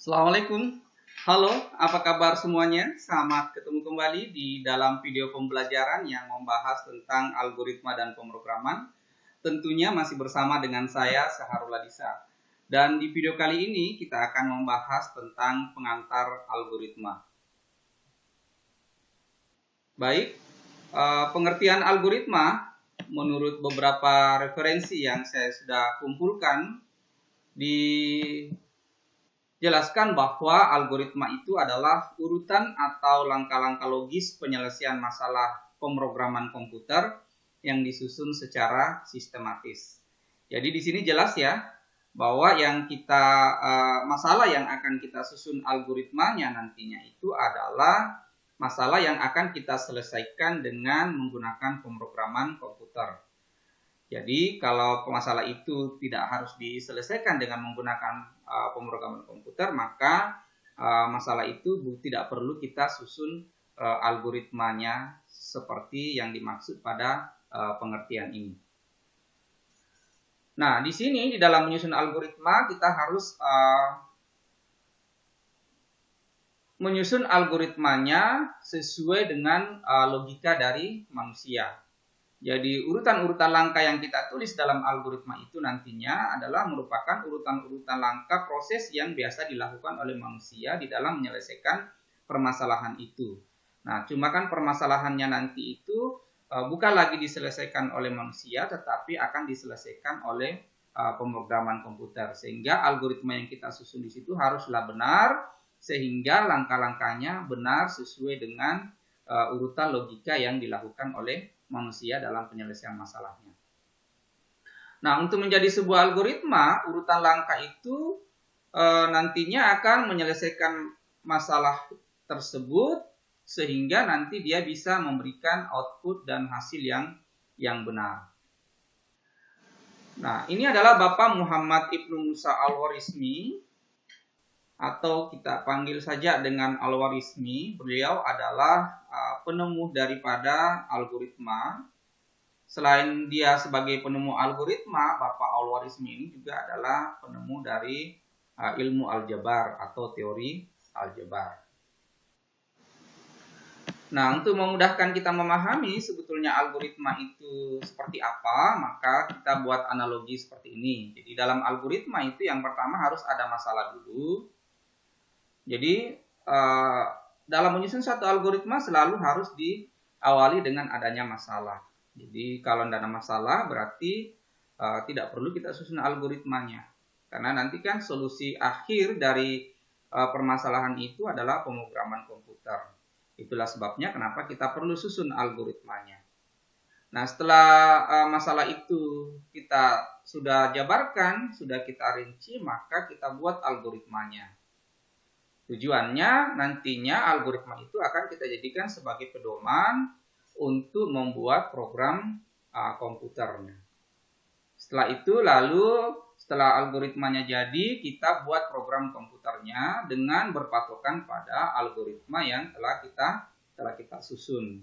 Assalamualaikum. Halo, apa kabar semuanya? Selamat ketemu kembali di dalam video pembelajaran yang membahas tentang algoritma dan pemrograman. Tentunya masih bersama dengan saya, Saharul Adisa. Dan di video kali ini kita akan membahas tentang pengantar algoritma. Baik, pengertian algoritma menurut beberapa referensi yang saya sudah kumpulkan dijelaskan bahwa algoritma itu adalah urutan atau langkah-langkah logis penyelesaian masalah pemrograman komputer yang disusun secara sistematis. Jadi di sini jelas ya bahwa masalah yang akan kita susun algoritmanya nantinya itu adalah masalah yang akan kita selesaikan dengan menggunakan pemrograman komputer. Jadi kalau masalah itu tidak harus diselesaikan dengan menggunakan pemrograman komputer, maka masalah itu tidak perlu kita susun algoritmanya seperti yang dimaksud pada pengertian ini. Nah, di sini di dalam menyusun algoritma kita harus menyusun algoritmanya sesuai dengan logika dari manusia. Jadi urutan-urutan langkah yang kita tulis dalam algoritma itu nantinya adalah merupakan urutan-urutan langkah proses yang biasa dilakukan oleh manusia di dalam menyelesaikan permasalahan itu. Nah, cuma kan permasalahannya nanti itu bukan lagi diselesaikan oleh manusia, tetapi akan diselesaikan oleh pemrograman komputer. Sehingga algoritma yang kita susun di situ haruslah benar, sehingga langkah-langkahnya benar sesuai dengan urutan logika yang dilakukan oleh manusia dalam penyelesaian masalahnya. Nah, untuk menjadi sebuah algoritma, urutan langkah itu nantinya akan menyelesaikan masalah tersebut sehingga nanti dia bisa memberikan output dan hasil yang benar. Nah, ini adalah Bapak Muhammad Ibnu Musa Al-Khwarizmi, atau kita panggil saja dengan Al-Khwarizmi. Beliau adalah penemu daripada algoritma. Selain dia sebagai penemu algoritma, Bapak Al-Khwarizmi ini juga adalah penemu dari ilmu aljabar atau teori aljabar. Nah, untuk memudahkan kita memahami sebetulnya algoritma itu seperti apa, maka kita buat analogi seperti ini. Jadi dalam algoritma itu yang pertama harus ada masalah dulu. Jadi dalam menyusun satu algoritma selalu harus diawali dengan adanya masalah. Jadi kalau tidak ada masalah berarti tidak perlu kita susun algoritmanya. Karena nanti kan solusi akhir dari permasalahan itu adalah pemrograman komputer. Itulah sebabnya kenapa kita perlu susun algoritmanya. Nah, setelah masalah itu kita sudah jabarkan, sudah kita rinci, maka kita buat algoritmanya. Tujuannya nantinya algoritma itu akan kita jadikan sebagai pedoman untuk membuat program komputernya. Setelah itu setelah algoritmanya jadi, kita buat program komputernya dengan berpatokan pada algoritma yang telah kita susun.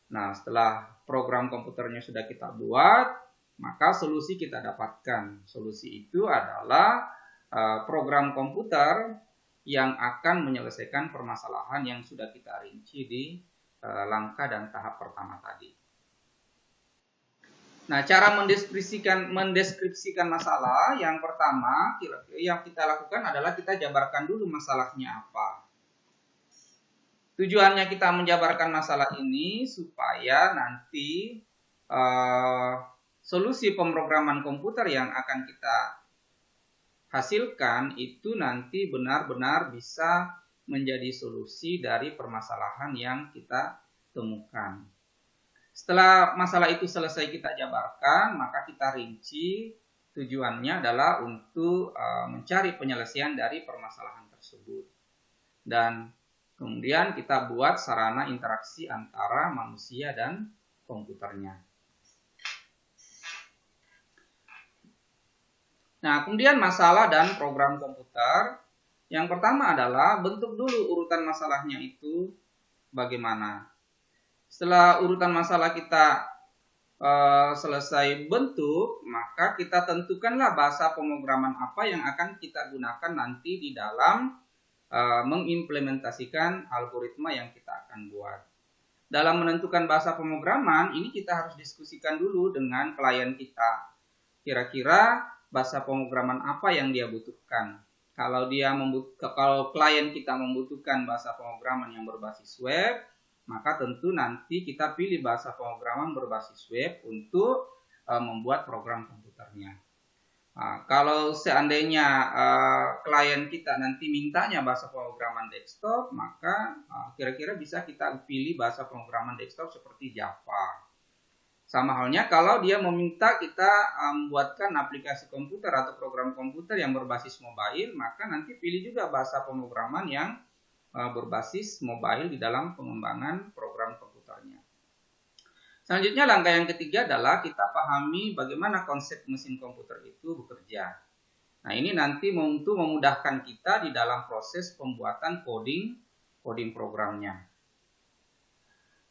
Nah, setelah program komputernya sudah kita buat, maka solusi kita dapatkan. Solusi itu adalah program komputer yang akan menyelesaikan permasalahan yang sudah kita rinci di langkah dan tahap pertama tadi. Nah, cara mendeskripsikan masalah yang pertama yang kita lakukan adalah kita jabarkan dulu masalahnya apa. Tujuannya kita menjabarkan masalah ini supaya nanti solusi pemrograman komputer yang akan kita hasilkan itu nanti benar-benar bisa menjadi solusi dari permasalahan yang kita temukan. Setelah masalah itu selesai kita jabarkan, maka kita rinci tujuannya adalah untuk mencari penyelesaian dari permasalahan tersebut. Dan kemudian kita buat sarana interaksi antara manusia dan komputernya. Nah, kemudian masalah dan program komputer. Yang pertama adalah bentuk dulu urutan masalahnya itu bagaimana. Setelah urutan masalah kita selesai bentuk, maka kita tentukanlah bahasa pemrograman apa yang akan kita gunakan nanti di dalam mengimplementasikan algoritma yang kita akan buat. Dalam menentukan bahasa pemrograman, ini kita harus diskusikan dulu dengan klien kita. Kira-kira bahasa pemrograman apa yang dia butuhkan. Kalau klien kita membutuhkan bahasa pemrograman yang berbasis web, maka tentu nanti kita pilih bahasa pemrograman berbasis web untuk membuat program komputernya. Kalau seandainya klien kita nanti mintanya bahasa pemrograman desktop, maka kira-kira bisa kita pilih bahasa pemrograman desktop seperti Java. Sama halnya kalau dia meminta kita membuatkan aplikasi komputer atau program komputer yang berbasis mobile, maka nanti pilih juga bahasa pemrograman yang berbasis mobile di dalam pengembangan program komputernya. Selanjutnya langkah yang ketiga adalah kita pahami bagaimana konsep mesin komputer itu bekerja. Nah, ini nanti untuk memudahkan kita di dalam proses pembuatan coding programnya.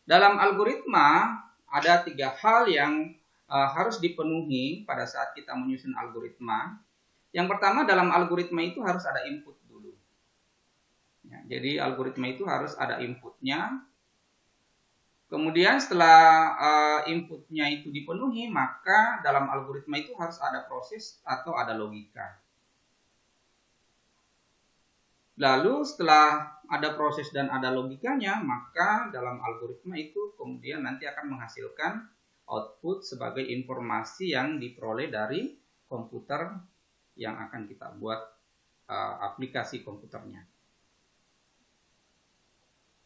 Dalam algoritma ada 3 hal yang harus dipenuhi pada saat kita menyusun algoritma. Yang pertama, dalam algoritma itu harus ada input dulu. Ya, jadi algoritma itu harus ada inputnya. Kemudian setelah inputnya itu dipenuhi, maka dalam algoritma itu harus ada proses atau ada logika. Lalu setelah ada proses dan ada logikanya, maka dalam algoritma itu kemudian nanti akan menghasilkan output sebagai informasi yang diperoleh dari komputer yang akan kita buat aplikasi komputernya.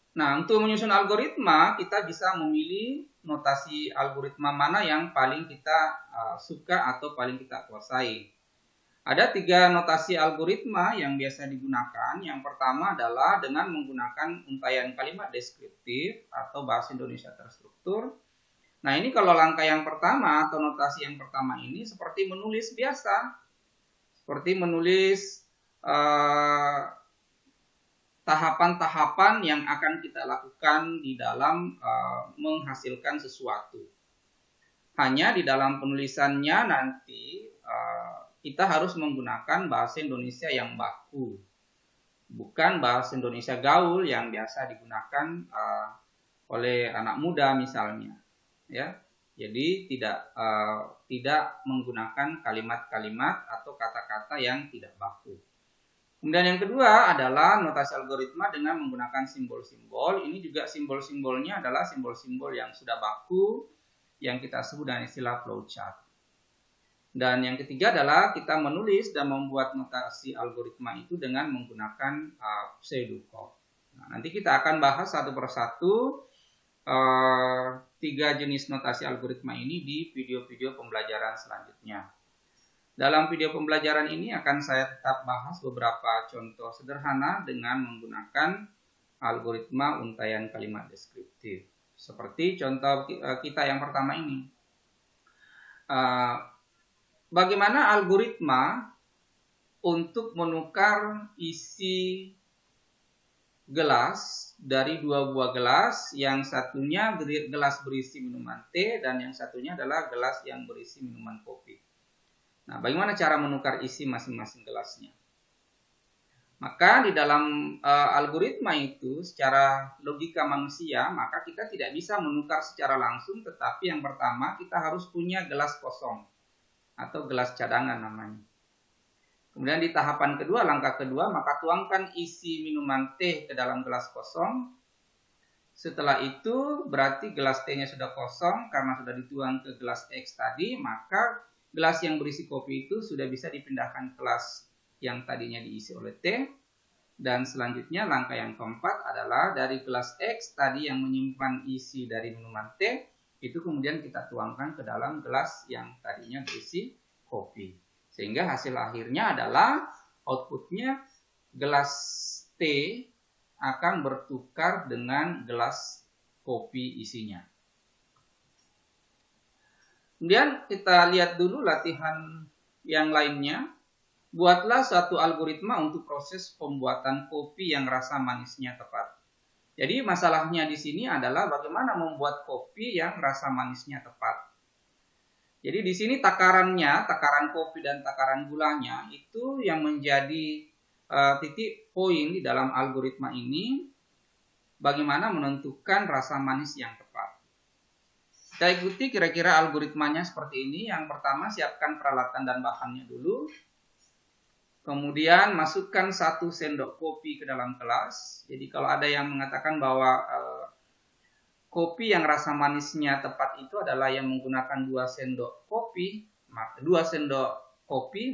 Nah, untuk menyusun algoritma, kita bisa memilih notasi algoritma mana yang paling kita suka atau paling kita kuasai. Ada 3 notasi algoritma yang biasa digunakan. Yang pertama adalah dengan menggunakan untaian kalimat deskriptif atau bahasa Indonesia terstruktur. Nah, ini kalau langkah yang pertama atau notasi yang pertama ini seperti menulis biasa. Seperti menulis tahapan-tahapan yang akan kita lakukan di dalam menghasilkan sesuatu. Hanya di dalam penulisannya nanti kita harus menggunakan bahasa Indonesia yang baku, bukan bahasa Indonesia gaul yang biasa digunakan oleh anak muda misalnya. Ya, jadi tidak menggunakan kalimat-kalimat atau kata-kata yang tidak baku. Kemudian yang kedua adalah notasi algoritma dengan menggunakan simbol-simbol. Ini juga simbol-simbolnya adalah simbol-simbol yang sudah baku yang kita sebut dengan istilah flowchart. Dan yang ketiga adalah kita menulis dan membuat notasi algoritma itu dengan menggunakan pseudocode. Nah, nanti kita akan bahas satu persatu 3 jenis notasi algoritma ini di video-video pembelajaran selanjutnya. Dalam video pembelajaran ini akan saya tetap bahas beberapa contoh sederhana dengan menggunakan algoritma untaian kalimat deskriptif. Seperti contoh kita yang pertama ini. Bagaimana algoritma untuk menukar isi gelas dari 2 buah gelas, yang satunya gelas berisi minuman teh dan yang satunya adalah gelas yang berisi minuman kopi. Nah, bagaimana cara menukar isi masing-masing gelasnya? Maka di dalam algoritma itu secara logika manusia, maka kita tidak bisa menukar secara langsung, tetapi yang pertama kita harus punya gelas kosong atau gelas cadangan namanya. Kemudian di tahapan kedua, langkah kedua, maka tuangkan isi minuman teh ke dalam gelas kosong. Setelah itu berarti gelas tehnya sudah kosong karena sudah dituang ke gelas X tadi, maka gelas yang berisi kopi itu sudah bisa dipindahkan ke gelas yang tadinya diisi oleh teh. Dan selanjutnya langkah yang keempat adalah dari gelas X tadi yang menyimpan isi dari minuman teh, itu kemudian kita tuangkan ke dalam gelas yang tadinya berisi kopi. Sehingga hasil akhirnya adalah outputnya gelas teh akan bertukar dengan gelas kopi isinya. Kemudian kita lihat dulu latihan yang lainnya. Buatlah suatu algoritma untuk proses pembuatan kopi yang rasa manisnya tepat. Jadi masalahnya di sini adalah bagaimana membuat kopi yang rasa manisnya tepat. Jadi di sini takaran kopi dan takaran gulanya itu yang menjadi titik poin di dalam algoritma ini, bagaimana menentukan rasa manis yang tepat. Kita ikuti kira-kira algoritmanya seperti ini. Yang pertama, siapkan peralatan dan bahannya dulu. Kemudian masukkan 1 sendok kopi ke dalam gelas. Jadi kalau ada yang mengatakan bahwa kopi yang rasa manisnya tepat itu adalah yang menggunakan 2 sendok kopi,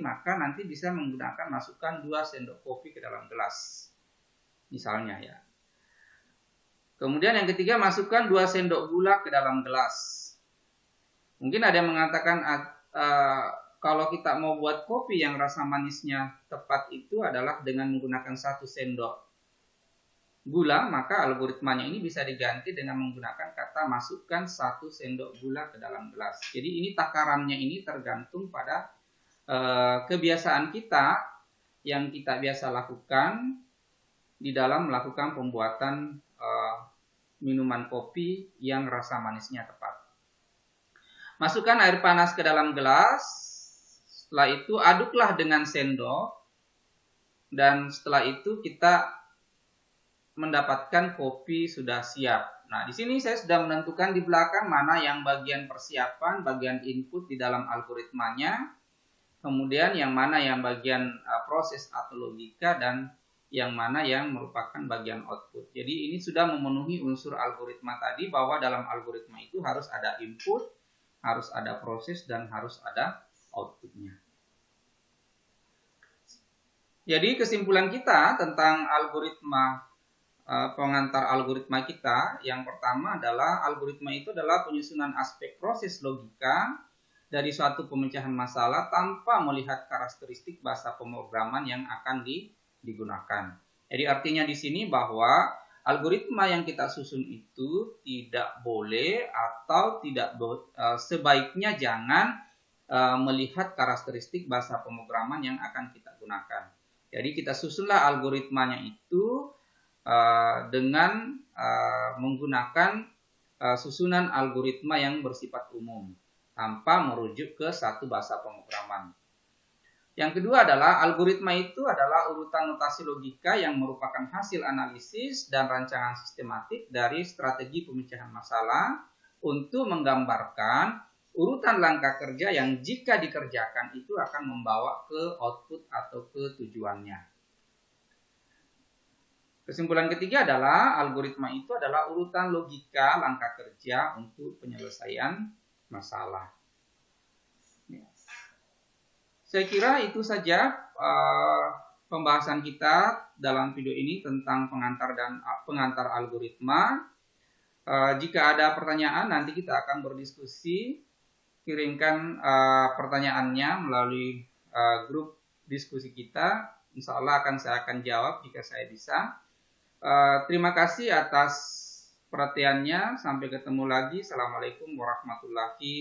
maka nanti bisa menggunakan masukkan 2 sendok kopi ke dalam gelas. Misalnya ya. Kemudian yang ketiga, masukkan 2 sendok gula ke dalam gelas. Mungkin ada yang mengatakan kalau kita mau buat kopi yang rasa manisnya tepat itu adalah dengan menggunakan 1 sendok gula, maka algoritmanya ini bisa diganti dengan menggunakan kata masukkan 1 sendok gula ke dalam gelas. Jadi ini takarannya ini tergantung pada kebiasaan kita yang kita biasa lakukan di dalam melakukan pembuatan minuman kopi yang rasa manisnya tepat. Masukkan air panas ke dalam gelas. Setelah itu aduklah dengan sendok. Dan setelah itu kita mendapatkan kopi sudah siap. Nah, di sini saya sudah menentukan di belakang mana yang bagian persiapan, bagian input di dalam algoritmanya. Kemudian yang mana yang bagian proses atau logika, dan yang mana yang merupakan bagian output. Jadi ini sudah memenuhi unsur algoritma tadi, bahwa dalam algoritma itu harus ada input, harus ada proses, dan harus ada outputnya. Jadi kesimpulan kita tentang algoritma, pengantar algoritma kita, yang pertama adalah algoritma itu adalah penyusunan aspek proses logika dari suatu pemecahan masalah tanpa melihat karakteristik bahasa pemrograman yang akan digunakan. Jadi artinya di sini bahwa algoritma yang kita susun itu tidak boleh atau sebaiknya jangan melihat karakteristik bahasa pemrograman yang akan kita gunakan. Jadi kita susunlah algoritmanya itu dengan menggunakan susunan algoritma yang bersifat umum tanpa merujuk ke satu bahasa pemrograman. Yang kedua adalah algoritma itu adalah urutan notasi logika yang merupakan hasil analisis dan rancangan sistematik dari strategi pemecahan masalah untuk menggambarkan urutan langkah kerja yang jika dikerjakan itu akan membawa ke output atau ke tujuannya. Kesimpulan ketiga adalah algoritma itu adalah urutan logika langkah kerja untuk penyelesaian masalah. Saya kira itu saja pembahasan kita dalam video ini tentang pengantar algoritma. Jika ada pertanyaan, nanti kita akan berdiskusi. Kirimkan pertanyaannya melalui grup diskusi kita. Insya Allah saya akan jawab jika saya bisa. Terima kasih atas perhatiannya. Sampai ketemu lagi. Assalamualaikum warahmatullahi wabarakatuh.